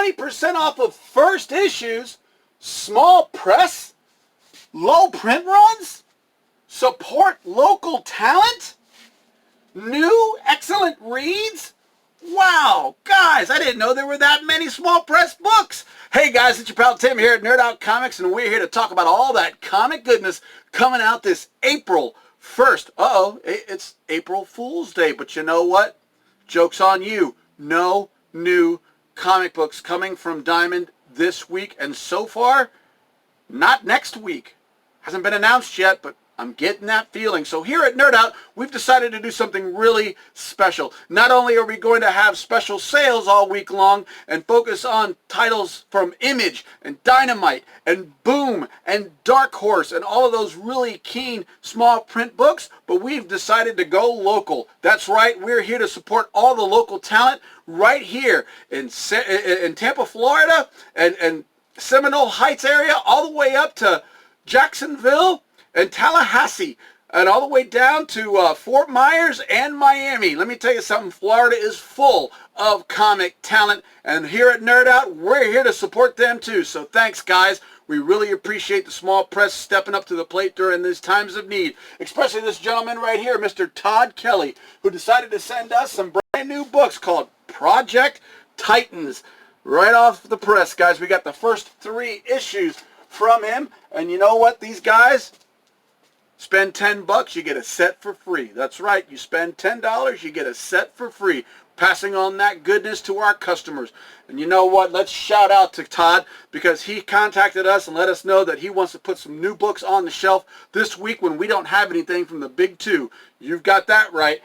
20% off of first issues, small press, low print runs, support local talent, new excellent reads. Wow, guys, I didn't know there were that many small press books. Hey guys, it's your pal Tim here at Nerd Out Comics, and we're here to talk about all that comic goodness coming out this April 1st. It's April Fool's Day, but you know what? Joke's on you. No new comic books coming from Diamond this week, and so far, not next week. Hasn't been announced yet, but I'm getting that feeling. So here at Nerd Out, we've decided to do something really special. Not only are we going to have special sales all week long and focus on titles from Image and Dynamite and Boom and Dark Horse and all of those really keen small print books, but we've decided to go local. That's right, we're here to support all the local talent right here in Tampa, Florida and Seminole Heights area, all the way up to Jacksonville and Tallahassee, and all the way down to Fort Myers and Miami. Let me tell you something, Florida is full of comic talent, and here at Nerd Out, we're here to support them too. So thanks, guys. We really appreciate the small press stepping up to the plate during these times of need, especially this gentleman right here, Mr. Todd Kelly, who decided to send us some brand new books called Project Titans. Right off the press, guys. We got the first 3 issues from him, and you know what, these guys, spend $10, you get a set for free. That's right, you spend $10, you get a set for free. Passing on that goodness to our customers. And you know what, let's shout out to Todd, because he contacted us and let us know that he wants to put some new books on the shelf this week when we don't have anything from the big 2. You've got that right.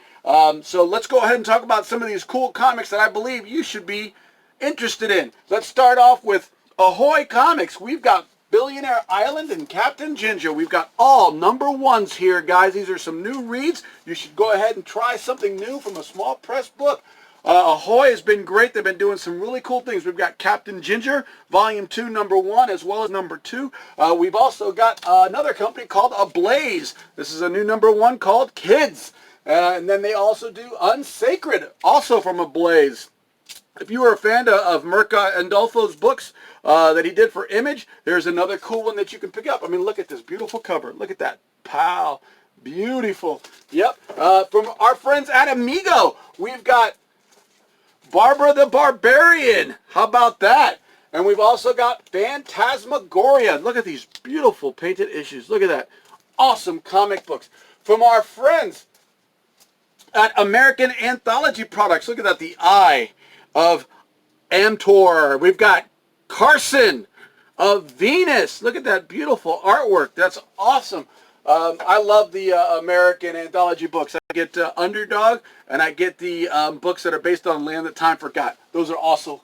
So let's go ahead and talk about some of these cool comics that I believe you should be interested in. Let's start off with Ahoy Comics. We've got Billionaire Island and Captain Ginger. We've got all #1s here, guys. These are some new reads. You should go ahead and try something new from a small press book. Ahoy has been great. They've been doing some really cool things. We've got Captain Ginger, Volume 2, #1, as well as #2. We've also got another company called Ablaze. This is a new #1 called Kids. And then they also do Unsacred, also from Ablaze. If you are a fan of Mirka Andolfo's books that he did for Image, there's another cool one that you can pick up. I mean, look at this beautiful cover. Look at that. Pow. Beautiful. Yep. From our friends at Amigo, we've got Barbara the Barbarian. How about that? And we've also got Phantasmagoria. Look at these beautiful painted issues. Look at that. Awesome comic books. From our friends at American Anthology Products. Look at that. The Eye of Amtor. We've got Carson of Venus. Look at that beautiful artwork. That's awesome. I love the American Anthology books. I get Underdog, and I get the books that are based on Land That Time Forgot. Those are also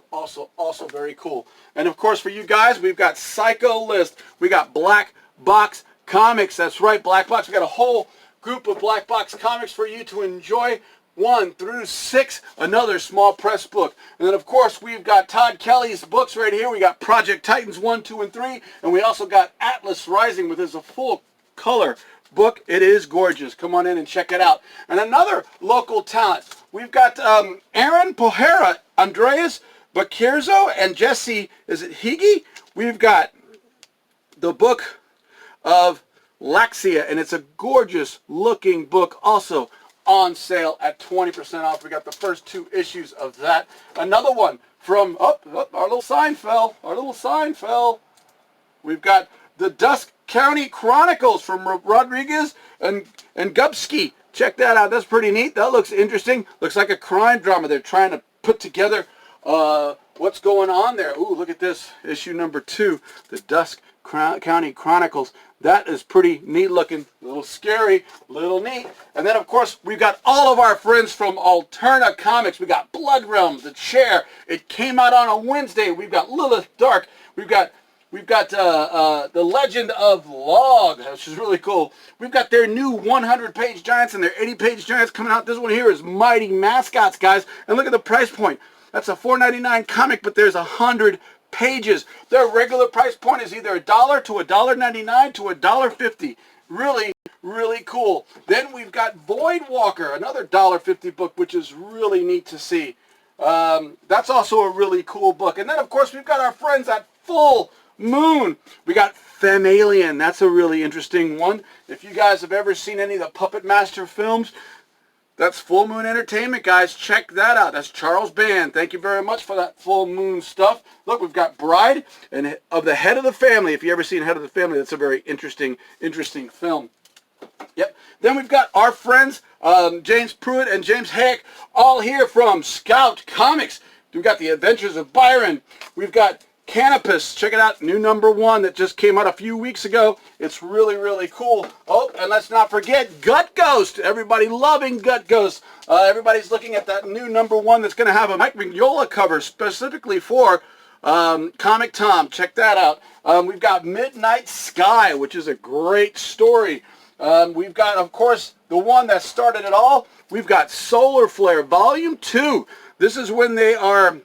very cool. And of course, for you guys, we've got Psycho List. We got Black Box Comics. That's right, Black Box. We got a whole group of Black Box Comics for you to enjoy. 1 through 6, another small press book. And then, of course, we've got Todd Kelly's books right here. We got Project Titans 1, 2, and 3. And we also got Atlas Rising, with a full color book. It is gorgeous. Come on in and check it out. And another local talent. We've got Aaron Pohera, Andreas Bakirzo, and Jesse, is it Higgy? We've got the book of Laxia, and it's a gorgeous looking book also on sale at 20% off. We got the first 2 issues of that. Another one from, our little sign fell. Our little sign fell. We've got the Dusk County Chronicles from Rodriguez and Gubsky. Check that out. That's pretty neat. That looks interesting. Looks like a crime drama. They're trying to put together what's going on there. Ooh, look at this. Issue #2, the Dusk County Chronicles. That is pretty neat looking, a little scary, a little neat. And then, of course, we've got all of our friends from Alterna Comics. We got Blood Realm, The Chair. It came out on a Wednesday. We've got Lilith Dark. We've got The Legend of Log, which is really cool. We've got their new 100-page giants and their 80-page giants coming out. This one here is Mighty Mascots, guys. And look at the price point. That's a $4.99 comic, but there's 100 pages. Their regular price point is either $1 to $1.99 to $1.50. Really, really cool. Then we've got Void Walker, another $1.50 book, which is really neat to see. That's also a really cool book. And then, of course, we've got our friends at Full Moon. We got Femalien. That's a really interesting one. If you guys have ever seen any of the Puppet Master films, that's Full Moon Entertainment, guys. Check that out. That's Charles Band. Thank you very much for that Full Moon stuff. Look, we've got Bride and of the Head of the Family. If you ever seen Head of the Family, that's a very interesting film. Yep. Then we've got our friends, James Pruitt and James Hayek, all here from Scout Comics. We've got The Adventures of Byron. We've got Canopus. Check it out. New #1 that just came out a few weeks ago. It's really, really cool. Oh, and let's not forget Gut Ghost. Everybody loving Gut Ghost. Everybody's looking at that new #1 that's going to have a Mike Mignola cover specifically for Comic Tom. Check that out. We've got Midnight Sky, which is a great story. We've got, of course, the one that started it all. We've got Solar Flare Volume 2. This is when they are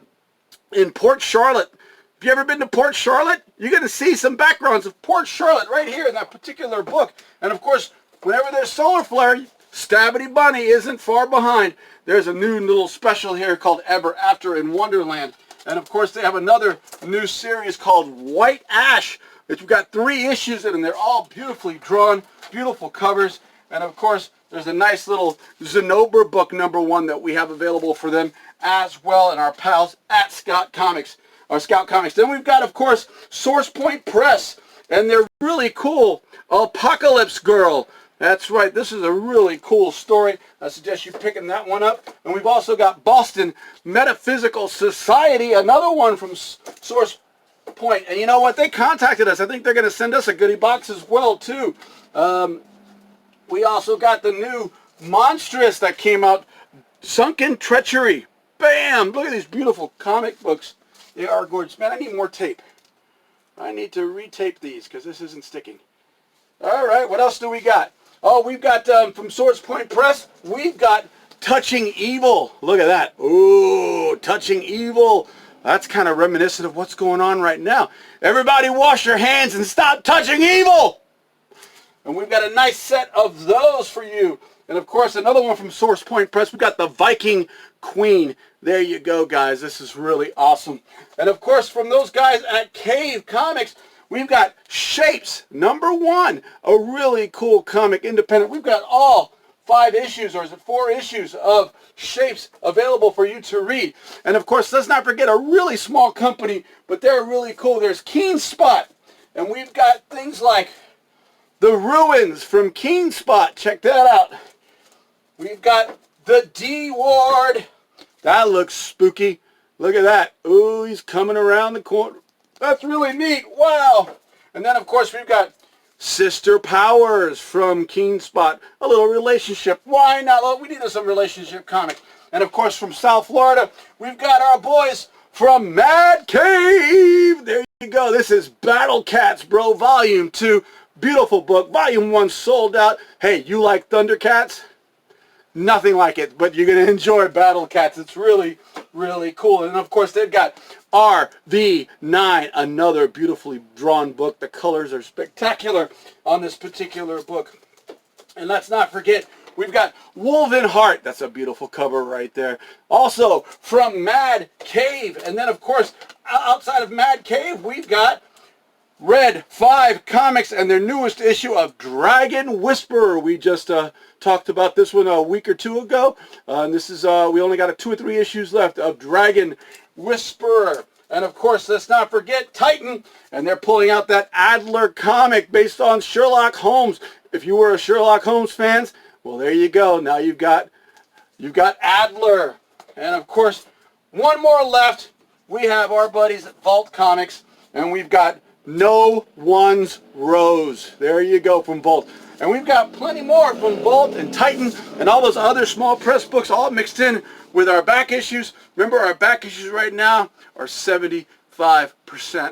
in Port Charlotte. If you ever been to Port Charlotte, you're going to see some backgrounds of Port Charlotte right here in that particular book. And, of course, whenever there's solar flare, Stabby Bunny isn't far behind. There's a new little special here called Ever After in Wonderland. And, of course, they have another new series called White Ash, which we've got 3 issues in, and they're all beautifully drawn, beautiful covers. And, of course, there's a nice little Zenobra book #1 that we have available for them as well, and our pals at Scout Comics. Then we've got, of course, Source Point Press, and they're really cool. Apocalypse Girl. That's right. This is a really cool story. I suggest you picking that one up. And we've also got Boston Metaphysical Society, another one from Source Point. And you know what? They contacted us. I think they're going to send us a goodie box as well, too. We also got the new Monstrous that came out, Sunken Treachery. Bam! Look at these beautiful comic books. They are gorgeous. Man, I need more tape. I need to retape these because this isn't sticking. All right, what else do we got? Oh, we've got, from Source Point Press, we've got Touching Evil. Look at that. Ooh, Touching Evil. That's kind of reminiscent of what's going on right now. Everybody wash your hands and stop touching evil. And we've got a nice set of those for you. And, of course, another one from Source Point Press. We've got the Viking Queen. There you go, guys. This is really awesome. And, of course, from those guys at Cave Comics, we've got Shapes #1, a really cool comic, independent. We've got all 5 issues, or is it 4 issues of Shapes available for you to read. And, of course, let's not forget a really small company, but they're really cool. There's Keen Spot. And we've got things like The Ruins from Keen Spot. Check that out. We've got the D-Ward. That looks spooky. Look at that. Ooh, he's coming around the corner. That's really neat. Wow. And then, of course, we've got Sister Powers from Keen Spot. A little relationship. Why not? Well, we need some relationship comic. And, of course, from South Florida, we've got our boys from Mad Cave. There you go. This is Battle Cats, bro. Volume 2. Beautiful book. Volume 1 sold out. Hey, you like Thundercats? Nothing like it, but you're going to enjoy Battle Cats. It's really, really cool. And, of course, they've got RV9, another beautifully drawn book. The colors are spectacular on this particular book. And let's not forget, we've got Woven Heart. That's a beautiful cover right there. Also, from Mad Cave. And then, of course, outside of Mad Cave, we've got Red 5 Comics and their newest issue of Dragon Whisperer. We just talked about this one a week or 2 ago. And this is, we only got 2 or 3 issues left of Dragon Whisperer. And, of course, let's not forget Titan. And they're pulling out that Adler comic based on Sherlock Holmes. If you were a Sherlock Holmes fan, well, there you go. Now you've got Adler. And, of course, one more left. We have our buddies at Vault Comics. And we've got No One's Rose. There you go from Vault. And we've got plenty more from Vault and Titan and all those other small press books all mixed in with our back issues. Remember, our back issues right now are 75%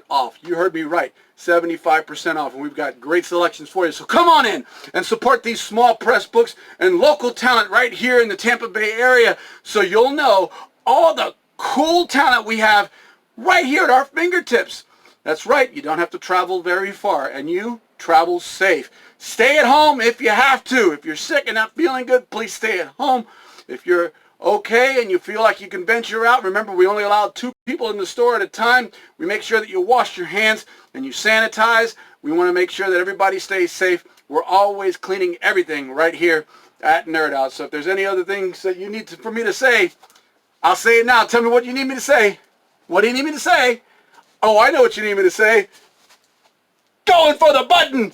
off. You heard me right. 75% off. And we've got great selections for you. So come on in and support these small press books and local talent right here in the Tampa Bay area so you'll know all the cool talent we have right here at our fingertips. That's right. You don't have to travel very far, and you travel safe. Stay at home if you have to. If you're sick and not feeling good, please stay at home. If you're okay and you feel like you can venture out, remember we only allow 2 people in the store at a time. We make sure that you wash your hands and you sanitize. We want to make sure that everybody stays safe. We're always cleaning everything right here at Nerd Out. So if there's any other things that you need for me to say, I'll say it now. Tell me what you need me to say. What do you need me to say? Oh, I know what you need me to say. Going for the button!